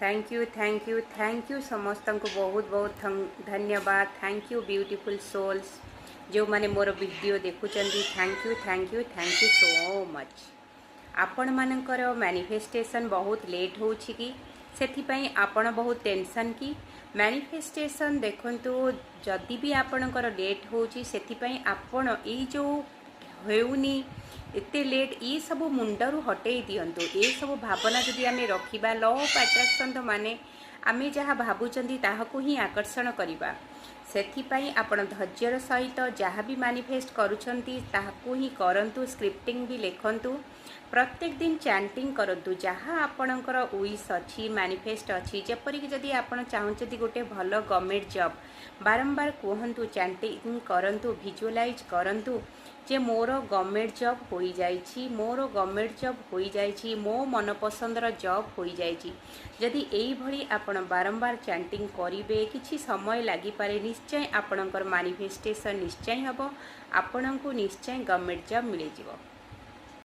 Thank you समस्त को बहुत बहुत धन्यवाद। थैंक यू ब्यूटीफुल सोल्स जो माने मोर वीडियो देखुचंदी। Thank you so much. आपण मानकर मैनिफेस्टेशन बहुत लेट हो कि से आपण बहुत टेंशन की मैनिफेस्टेशन देखंतु जदि भी आपणकर लेट हो आपण ई जो होउनी एते लेट ये सब मुंडरू हटे दिंतु। ये सब भावना जदि आम रखा लॉ ऑफ अट्रैक्शन तो माने आमे जहाँ भावुचंदी ताहाकु ही आकर्षण करवा। सेथिपाई आपण धैर्यर सहित जहाँ भी मैनिफेस्ट करुछंती ताहाकु ही करंतु। स्क्रिप्टिंग भी लिखंतु, प्रत्येक दिन चैंटिंग करंतु जहाँ आपणकर विश अच्छी मैनिफेस्ट अच्छी। जेपरिक जदि आपण चाहूँगी गोटे भल गवर्नमेंट जॉब बारंबार कहतु, चैंटिंग करंतु, विजुअलाइज करंतु जे मोर गवर्नमेंट जॉब हो जाइछि, मोर गवर्नमेंट जॉब हो जाइछि, मो मनपसंदर जॉब हो जाइछि। जदि एई भली आपण बारंबार चैंटिंग करिवे किछि समय लागि पारे निश्चय आपणकर मैनिफेस्टेशन निश्चय हबो। आपणको निश्चय गवर्नमेंट जॉब मिल जिवो।